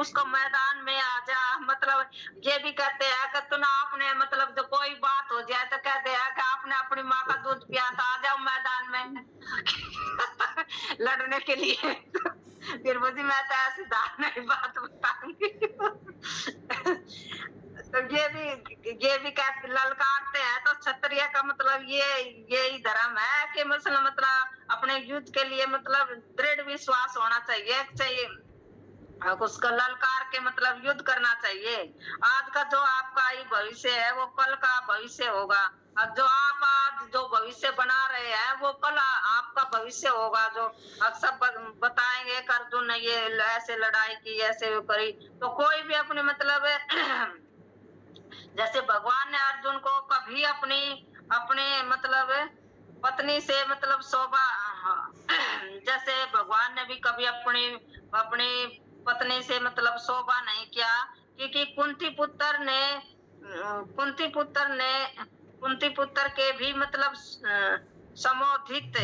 उसको मैदान में आ जा। मतलब ये भी कहते हैं कि तुम आपने मतलब जो कोई बात हो जाए तो कहते हैं कि आपने अपनी माँ का दूध पिया तो आ जाओ मैदान में लड़ने के लिए। फिर मुझे मैं तो ऐसी धारणा बात बताऊंगी। तो ये भी कहते ललकारते हैं। तो क्षत्रिय का मतलब यही धर्म है कि मतलब अपने युद्ध के लिए मतलब दृढ़ विश्वास होना चाहिए उसका ललकार के मतलब युद्ध करना चाहिए। आज का जो आपका ही भविष्य है वो कल का भविष्य होगा। अब जो आप आज जो भविष्य बना रहे हैं वो कल आपका भविष्य होगा। जो अब सब बताएंगे कि अर्जुन ने ये ऐसे लड़ाई की ऐसे करी। तो कोई भी अपने मतलब जैसे भगवान ने अर्जुन को कभी अपने मतलब पत्नी से मतलब जैसे भगवान ने भी कभी अपनी पत्नी से मतलब शोभा नहीं किया, क्योंकि कुंती पुत्र ने कुंती पुत्र के भी मतलब संबोधित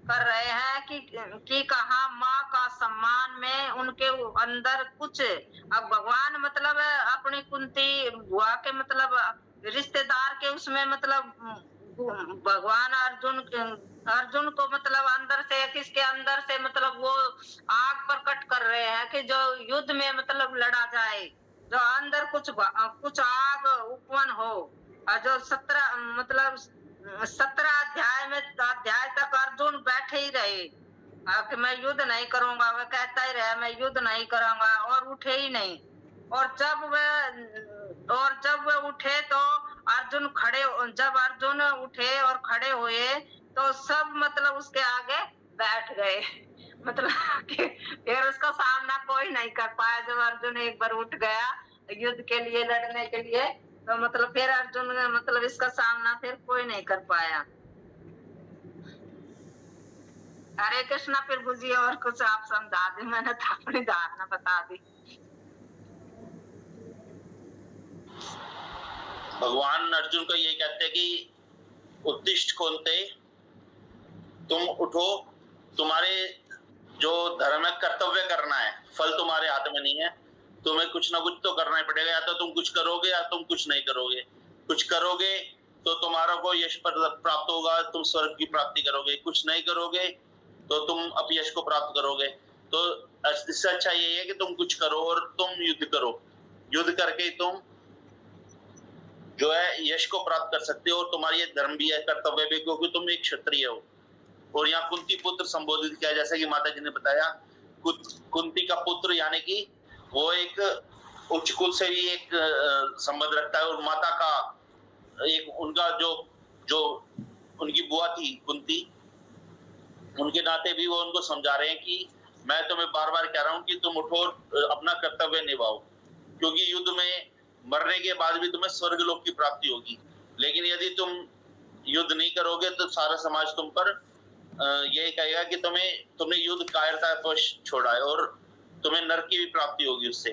कर रहे हैं कि कहा माँ का सम्मान में उनके अंदर कुछ। अब भगवान मतलब अपनी कुंती बुआ के मतलब रिश्तेदार के उसमें मतलब भगवान अर्जुन को मतलब अंदर से किसके अंदर से मतलब वो आग प्रकट कर रहे हैं कि जो युद्ध में मतलब लड़ा जाए, जो अंदर कुछ आग उपवन हो। और जो 17 अध्याय तक अर्जुन बैठे ही रहे कि मैं युद्ध नहीं करूंगा, वह कहता ही रहा मैं युद्ध नहीं करूंगा और उठे ही नहीं। और जब वे उठे तो जब अर्जुन उठे और खड़े हुए तो सब मतलब उसके आगे बैठ गए। मतलब कि फिर उसका सामना कोई नहीं कर पाया। जब अर्जुन एक बार उठ गया युद्ध के लिए लड़ने के लिए, तो मतलब फिर अर्जुन ने मतलब इसका सामना फिर कोई नहीं कर पाया। हरे कृष्णा प्रभु जी, और कुछ आप समझा दी, मैंने तो अपनी धारणा बता दी। भगवान अर्जुन को ये कहते हैं कि उत्तिष्ठ कुंती, तुम उठो, तुम्हारे जो धर्म है कर्तव्य करना है, फल तुम्हारे हाथ में नहीं है, तुम्हें कुछ ना कुछ तो करना ही पड़ेगा। या तो तुम कुछ करोगे या तुम कुछ नहीं करोगे। कुछ करोगे तो तुम्हारा को यश प्राप्त होगा, तुम स्वर्ग की प्राप्ति करोगे। कुछ नहीं करोगे तो तुम अपयश को प्राप्त करोगे। तो इससे अच्छा यही है कि तुम कुछ करो और तुम युद्ध करो। युद्ध करके तुम जो है यश को प्राप्त कर सकते हो, और तुम्हारी ये धर्म भी है, कर्तव्य भी, क्योंकि तुम एक क्षत्रिय हो। और यहाँ कुंती पुत्र संबोधित किया, जैसे कि माता जी ने बताया, कुंती का पुत्र यानी कि वो एक उच्च कुल से भी एक संबंध रखता है। और माता का एक उनका जो उनकी बुआ थी कुंती, उनके नाते भी वो उनको समझा रहे हैं कि मैं तुम्हें बार बार कह रहा हूं कि तुम उठो और अपना कर्तव्य निभाओ, क्योंकि युद्ध में मरने के बाद भी तुम्हें स्वर्ग लोक की प्राप्ति होगी। लेकिन यदि तुम युद्ध नहीं करोगे तो सारा समाज तुम पर यही कहेगा कि तुमने युद्ध कायरतावश छोड़ा है, और तुम्हें नरक की भी प्राप्ति होगी उससे।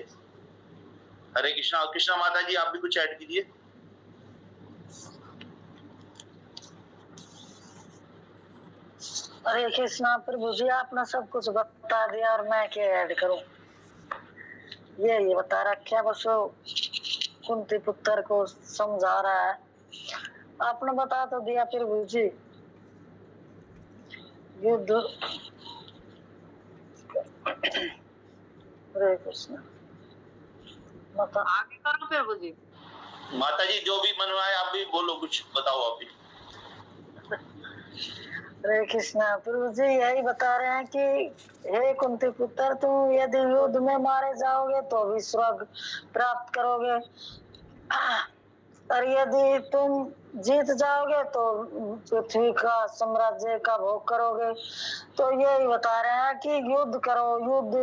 हरे कृष्णा। कृष्णा माता जी, आप भी कुछ ऐड कीजिए। हरे कृष्णा प्रभु जी, आपने सब कुछ बता दिया और मैं क्या ऐड करूं। ये बता रखा बस वो कुंती पुत्र को समझा रहा है। आपने बता तो दिया प्रभु जी। युद्ध हरे कृष्ण, बता आगे करो प्रभु जी। माता जी जो भी मन में आए आप भी बोलो, कुछ बताओ आप भी। हरे कृष्णा प्रभु जी यही बता रहे हैं कि हे कुंती पुत्र, तुम यदि युद्ध में मारे जाओगे तो भी स्वर्ग प्राप्त करोगे, और यदि तुम जीत जाओगे तो पृथ्वी का साम्राज्य का भोग करोगे। तो यही बता रहे हैं कि युद्ध करो, युद्ध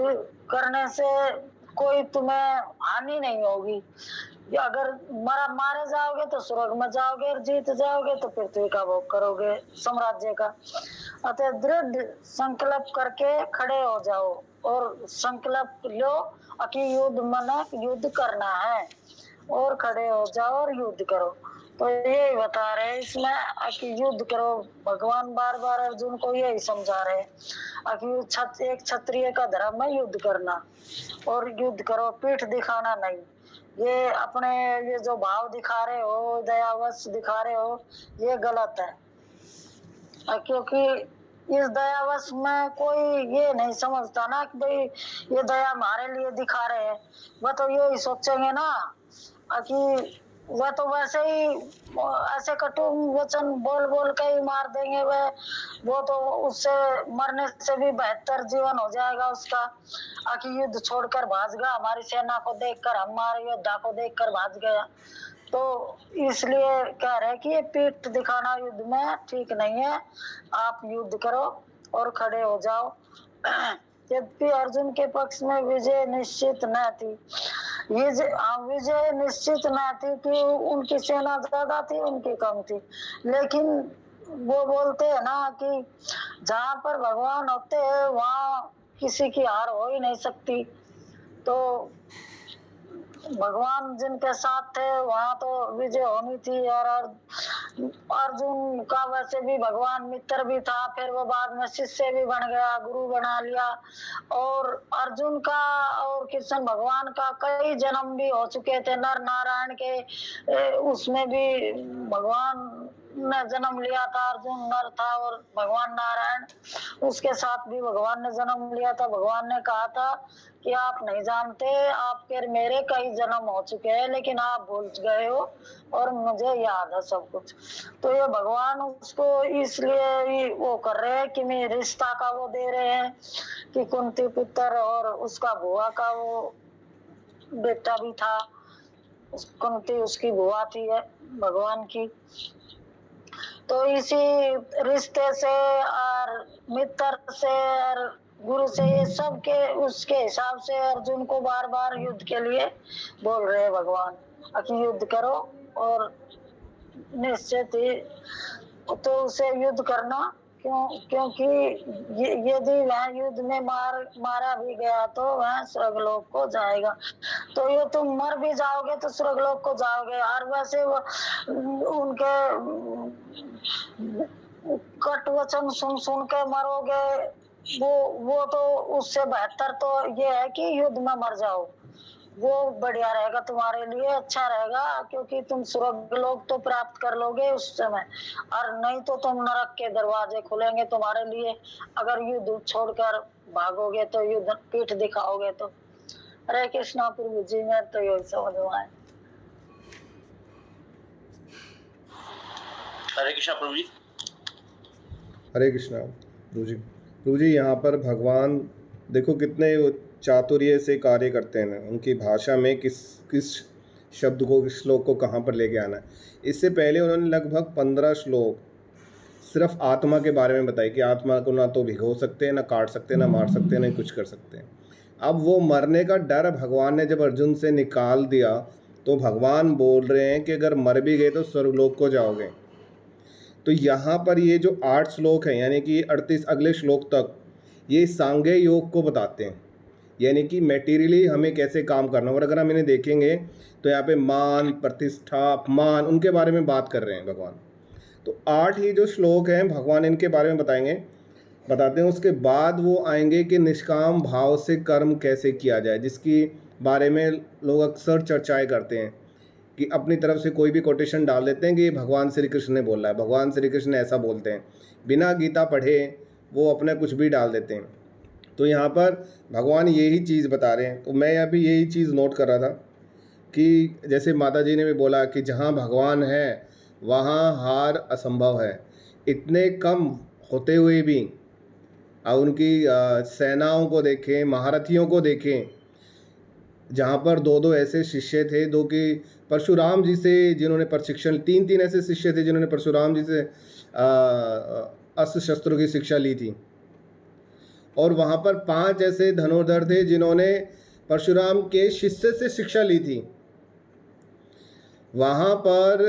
करने से कोई तुम्हें हानि नहीं होगी। अगर मारे जाओगे तो स्वर्ग में जाओगे, और जीत जाओगे तो पृथ्वी का भोग करोगे, साम्राज्य का। अतः दृढ़ संकल्प करके खड़े हो जाओ और संकल्प लो कि युद्ध करना है, और खड़े हो जाओ और युद्ध करो। तो यही बता रहे हैं इसमें कि युद्ध करो। भगवान बार बार अर्जुन को यही समझा रहे हैं कि एक क्षत्रिय का धर्म है युद्ध करना, और युद्ध करो, पीठ दिखाना नहीं। ये जो भाव दिखा रहे हो, दयावश दिखा रहे हो, ये गलत है। क्योंकि इस दयावश में कोई ये नहीं समझता ना कि भाई ये दया हमारे लिए दिखा रहे हैं। वह तो यही सोचेंगे ना कि वह तो वैसे ही ऐसे कटु वचन बोल बोल के ही मार देंगे। वो तो उससे मरने से भी बेहतर जीवन हो जाएगा उसका, कि युद्ध छोड़कर भाग गया, हमारी सेना को देखकर, हमारे योद्धा को देखकर भाग गया। तो इसलिए कह रहे हैं कि ये पीठ दिखाना युद्ध में ठीक नहीं है। आप युद्ध करो और खड़े हो जाओ। यद्यपि अर्जुन के पक्ष में विजय निश्चित न थी। विजय निश्चित न थी कि उनकी सेना ज्यादा थी, उनकी कम थी। लेकिन वो बोलते हैं ना कि जहाँ पर भगवान होते हैं वहाँ किसी की हार हो ही नहीं सकती। तो भगवान जिनके साथ थे वहां तो विजय होनी थी। और अर्जुन का वैसे भी भगवान मित्र भी था, फिर वो बाद में शिष्य भी बन गया, गुरु बना लिया। और अर्जुन का और कृष्ण भगवान का कई जन्म भी हो चुके थे। नर नारायण के उसमें भी भगवान ने जन्म लिया था। अर्जुन नर था और भगवान नारायण उसके साथ भी भगवान ने जन्म लिया था। भगवान ने कहा था कि आप नहीं जानते, आपके मेरे कई जन्म हो चुके हैं, लेकिन आप भूल गए हो और मुझे याद है सब कुछ। तो ये भगवान उसको इसलिए ही वो कर रहे हैं कि मैं रिश्ता का वो दे रहे हैं कि कुंती पुत्र और उसका बुआ का वो बेटा भी था। कुंती उसकी बुआ थी भगवान की। तो इसी रिश्ते से और मित्र से और गुरु से ये सब के उसके हिसाब से अर्जुन को बार बार युद्ध के लिए बोल रहे हैं भगवान कि युद्ध करो। और निश्चित ही तो उसे युद्ध करना क्योंकि यदि वह युद्ध में मारा भी गया तो वह स्वर्गलोक को जाएगा। तो ये तुम मर भी जाओगे तो स्वर्गलोक को जाओगे। और वैसे उनके कट वचन सुन के मरोगे, वो तो उससे बेहतर तो ये है कि युद्ध में मर जाओ। वो बढ़िया रहेगा, तुम्हारे लिए अच्छा रहेगा, क्योंकि तुम स्वर्गलोक तो प्राप्त कर लोगे उस समय। और नहीं तो तुम नरक के दरवाजे खुलेंगे तुम्हारे लिए, अगर युद्ध छोड़कर भागोगे तो, युद्ध पीठ दिखाओगे तो। हरे कृष्णा प्रभु जी, मैं तो यही समझ में आए। हरे कृष्णा प्रभु जी। हरे कृष्णा प्रभु जी। यहाँ पर भगवान देखो कितने चातुर्य से कार्य करते हैं। उनकी भाषा में किस शब्द को, किस श्लोक को कहाँ पर लेके आना है। इससे पहले उन्होंने लगभग 15 श्लोक सिर्फ आत्मा के बारे में बताए कि आत्मा को ना तो भिगो सकते हैं, ना काट सकते हैं, ना मार सकते हैं, ना कुछ कर सकते हैं। अब वो मरने का डर भगवान ने जब अर्जुन से निकाल दिया तो भगवान बोल रहे हैं कि अगर मर भी गए तो स्वर्गलोक को जाओगे। तो यहाँ पर ये जो 8 श्लोक हैं, यानी कि 38 अगले श्लोक तक, ये सांघ्य योग को बताते हैं, यानी कि मेटीरियली हमें कैसे काम करना। और अगर हम इन्हें देखेंगे तो यहाँ पे मान, प्रतिष्ठा, अपमान, उनके बारे में बात कर रहे हैं भगवान। तो 8 ही जो श्लोक हैं भगवान इनके बारे में बताते हैं। उसके बाद वो आएंगे कि निष्काम भाव से कर्म कैसे किया जाए, जिसकी बारे में लोग अक्सर चर्चाएं करते हैं कि अपनी तरफ से कोई भी कोटेशन डाल देते हैं कि भगवान श्री कृष्ण ने बोला है, भगवान श्री कृष्ण ऐसा बोलते हैं, बिना गीता पढ़े वो अपना कुछ भी डाल देते हैं। तो यहाँ पर भगवान यही चीज़ बता रहे हैं। तो मैं अभी यही चीज़ नोट कर रहा था कि जैसे माता जी ने भी बोला कि जहाँ भगवान है वहाँ हार असंभव है। इतने कम होते हुए भी उनकी सेनाओं को देखें, महारथियों को देखें, जहाँ पर 2 ऐसे शिष्य थे, 2 कि परशुराम जी से जिन्होंने प्रशिक्षण, 3 ऐसे शिष्य थे जिन्होंने परशुराम जी से अस्त्र शस्त्रों की शिक्षा ली थी। और वहाँ पर 5 ऐसे धनुर्धर थे जिन्होंने परशुराम के शिष्य से शिक्षा ली थी। वहाँ पर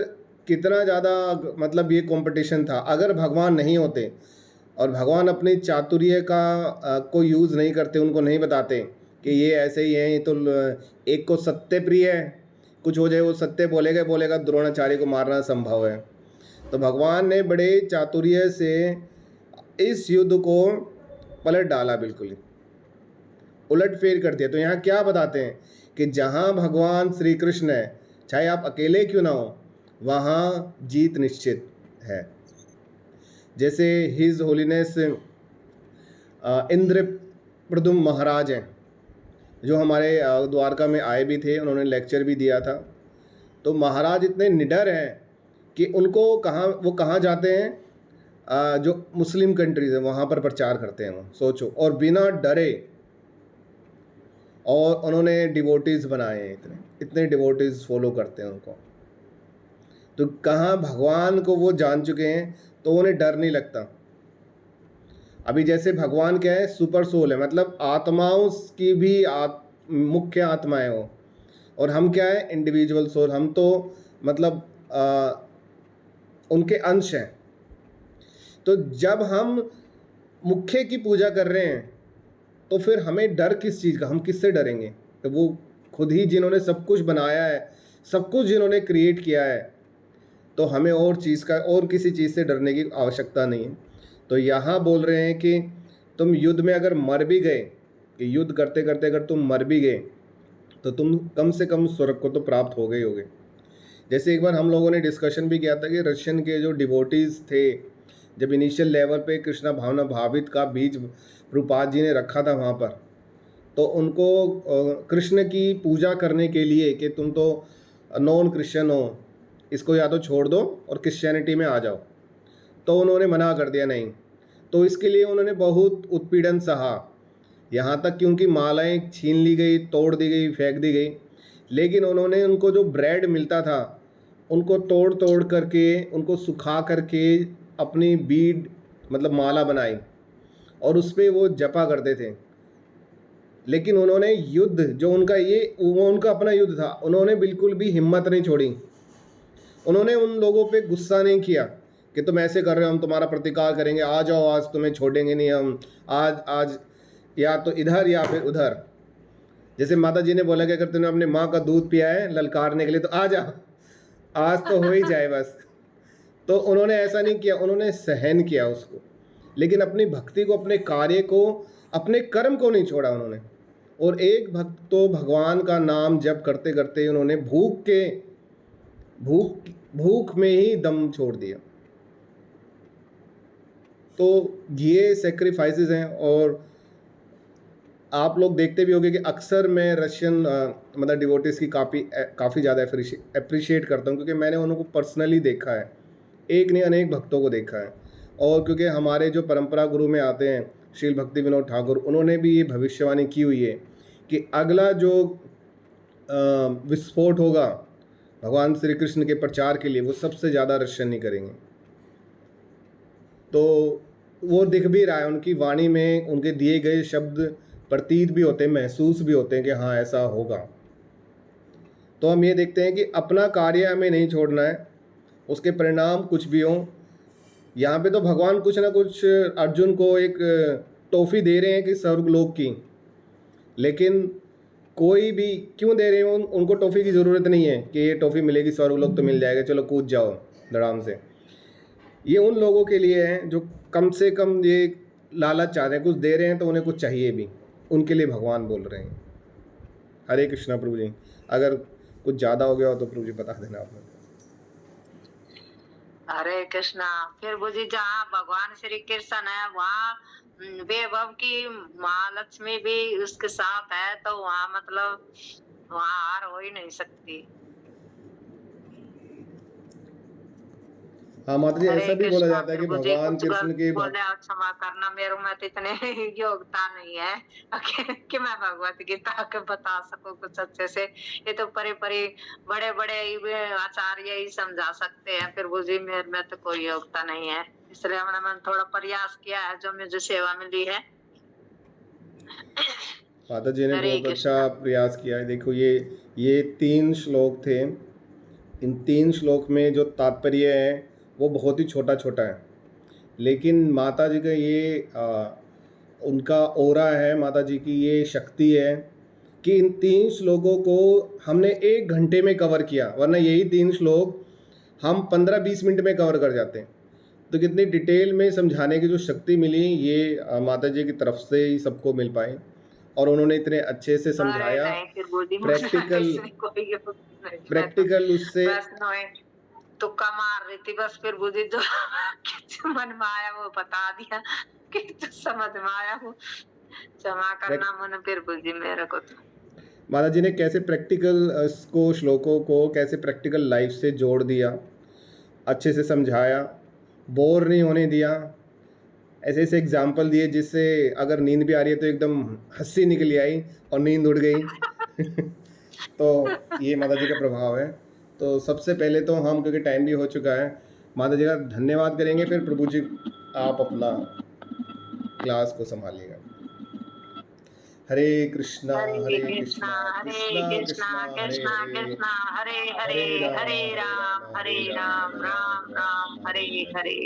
कितना ज़्यादा मतलब ये कंपटीशन था। अगर भगवान नहीं होते और भगवान अपनी चातुर्य का कोई यूज़ नहीं करते, उनको नहीं बताते कि ये ऐसे ही हैं, ये तो एक को सत्य प्रिय है, कुछ हो जाए वो सत्य बोलेगा द्रोणाचार्य को मारना संभव है। तो भगवान ने बड़े चातुर्य से इस युद्ध को पलट डाला, बिल्कुल ही उलट फेर कर दिया। तो यहाँ क्या बताते हैं कि जहाँ भगवान श्री कृष्ण है, चाहे आप अकेले क्यों ना हो, वहाँ जीत निश्चित है। जैसे हिज होलीनेस इंद्र प्रद्युम्न महाराज हैं, जो हमारे द्वारका में आए भी थे, उन्होंने लेक्चर भी दिया था। तो महाराज इतने निडर हैं कि उनको वो कहाँ जाते हैं, जो मुस्लिम कंट्रीज है वहाँ पर प्रचार करते हैं वो, सोचो, और बिना डरे। और उन्होंने डिवोटीज बनाए हैं, इतने डिवोटीज फॉलो करते हैं उनको। तो कहाँ भगवान को वो जान चुके हैं तो उन्हें डर नहीं लगता। अभी जैसे भगवान क्या है, सुपर सोल है, मतलब आत्माओं की भी मुख्य आत्मा है वो, और हम क्या है, इंडिविजुअल सोल। हम तो मतलब उनके अंश हैं। तो जब हम मुख्य की पूजा कर रहे हैं तो फिर हमें डर किस चीज़ का, हम किससे डरेंगे? तो वो खुद ही जिन्होंने सब कुछ बनाया है, सब कुछ जिन्होंने क्रिएट किया है, तो हमें और किसी चीज़ से डरने की आवश्यकता नहीं है। तो यहाँ बोल रहे हैं कि तुम युद्ध में अगर मर भी गए, कि युद्ध करते करते अगर तुम मर भी गए, तो तुम कम से कम स्वर्ग को तो प्राप्त हो गए होगे। जैसे एक बार हम लोगों ने डिस्कशन भी किया था कि रशियन के जो डिवोटीज थे, जब इनिशियल लेवल पे कृष्णा भावना भावित का बीज प्रभुपाद जी ने रखा था वहाँ पर, तो उनको कृष्ण की पूजा करने के लिए कि तुम तो नॉन क्रिश्चियन हो, इसको या तो छोड़ दो और क्रिश्चियनिटी में आ जाओ, तो उन्होंने मना कर दिया नहीं। तो इसके लिए उन्होंने बहुत उत्पीड़न सहा, यहाँ तक कि उनकी मालाएं छीन ली गई, तोड़ दी गई, फेंक दी गई। लेकिन उन्होंने उनको जो ब्रेड मिलता था उनको तोड़ तोड़ करके, उनको सुखा करके अपनी बीड मतलब माला बनाई और उस पर वो जपा करते थे। लेकिन उन्होंने युद्ध जो उनका वो उनका अपना युद्ध था, उन्होंने बिल्कुल भी हिम्मत नहीं छोड़ी। उन्होंने उन लोगों पे गुस्सा नहीं किया कि तुम ऐसे कर रहे हो, हम तुम्हारा प्रतिकार करेंगे, आ जाओ, आज तुम्हें छोड़ेंगे नहीं हम, आज या तो इधर या फिर उधर। जैसे माता जी ने बोला कि अगर तुमने अपने माँ का दूध पिया है ललकारने के लिए तो आ जा, आज तो हो ही जाए बस। तो उन्होंने ऐसा नहीं किया, उन्होंने सहन किया उसको, लेकिन अपनी भक्ति को, अपने कार्य को, अपने कर्म को नहीं छोड़ा उन्होंने। और एक भक्त तो भगवान का नाम जप करते करते उन्होंने भूख में ही दम छोड़ दिया। तो ये सेक्रीफाइसेस हैं। और आप लोग देखते भी होंगे कि अक्सर मैं रशियन मतलब डिवोटीज की काफ़ी ज़्यादा अप्रिशिएट करता हूँ, क्योंकि मैंने उनको पर्सनली देखा है, एक नहीं अनेक भक्तों को देखा है। और क्योंकि हमारे जो परंपरा गुरु में आते हैं श्रील भक्ति विनोद ठाकुर, उन्होंने भी ये भविष्यवाणी की हुई है कि अगला जो विस्फोट होगा भगवान श्री कृष्ण के प्रचार के लिए, वो सबसे ज़्यादा रशियन ही करेंगे। तो वो दिख भी रहा है, उनकी वाणी में उनके दिए गए शब्द प्रतीत भी होते हैं, महसूस भी होते हैं कि हाँ ऐसा होगा। तो हम ये देखते हैं कि अपना कार्य हमें नहीं छोड़ना है, उसके परिणाम कुछ भी हों। यहाँ पे तो भगवान कुछ ना कुछ अर्जुन को एक टॉफ़ी दे रहे हैं कि स्वर्गलोक की, लेकिन कोई भी क्यों दे रहे हैं, उनको टॉफ़ी की ज़रूरत नहीं है कि ये टॉफ़ी मिलेगी स्वर्गलोक तो मिल जाएगा, चलो कूद जाओ धड़ाम से। ये उन लोगों के लिए है जो कम से कम ये लालच चाहते हैं, कुछ दे रहे हैं तो उन्हें कुछ चाहिए भी, उनके लिए भगवान बोल रहे हैं। हरे कृष्णा प्रभु जी, अगर कुछ ज़्यादा हो गया हो तो प्रभु जी बता देना आपने। हरे कृष्णा। फिर बुझी जहाँ भगवान श्री कृष्ण है वहाँ वैभव की महालक्ष्मी भी उसके साथ है, तो वहाँ मतलब वहाँ हार हो ही नहीं सकती। हाँ माता जी, हरे ऐसा भी बोला कृष्णा। जाता है कि फिर मुझे भगवान कुछ कृष्ण गलत के बोले और क्षमा करना, मेरे में तो इतने योग्यता नहीं है कि मैं भगवत गीता के बता सकूं कुछ अच्छे से। ये तो बड़े बड़े आचार्य ही समझा सकते हैं। फिर मुझे मेरे में तो कोई योग्यता नहीं है, इसलिए मैंने थोड़ा प्रयास किया है जो मुझे सेवा मिली है। माता जी ने हरे बहुत अच्छा कृष्णा। प्रयास किया है। देखो ये 3 श्लोक थे, इन 3 श्लोक में जो तात्पर्य है वो बहुत ही छोटा छोटा है, लेकिन माता जी का ये उनका ओरा है, माता जी की ये शक्ति है कि इन 3 श्लोकों को हमने 1 घंटे में कवर किया, वरना यही 3 श्लोक हम 15-20 मिनट में कवर कर जाते हैं। तो कितनी डिटेल में समझाने की जो शक्ति मिली, ये माता जी की तरफ से ही सबको मिल पाई, और उन्होंने इतने अच्छे से समझाया। प्रैक्टिकल उससे तुक्का मार रही थी बस, फिर बुद्धि जो मन में आया वो बता दिया कि जो समझ में आया वो क्षमा करना मन। फिर बुद्धि मेरे को तो माता जी ने कैसे प्रैक्टिकल इसको श्लोकों को कैसे प्रैक्टिकल लाइफ से जोड़ दिया, अच्छे से समझाया, बोर नहीं होने दिया, ऐसे ऐसे एग्जाम्पल दिए जिससे अगर नींद भी आ रही है तो एकदम हंसी निकली आई और नींद उड़ गई। तो ये माता जी का प्रभाव है। तो सबसे पहले तो हम, क्योंकि टाइम भी हो चुका है, माता जी का धन्यवाद करेंगे, फिर प्रभु जी आप अपना क्लास को संभालिएगा। हरे कृष्णा हरे कृष्णा कृष्णा कृष्णा कृष्णा हरे हरे, हरे राम राम राम हरे हरे।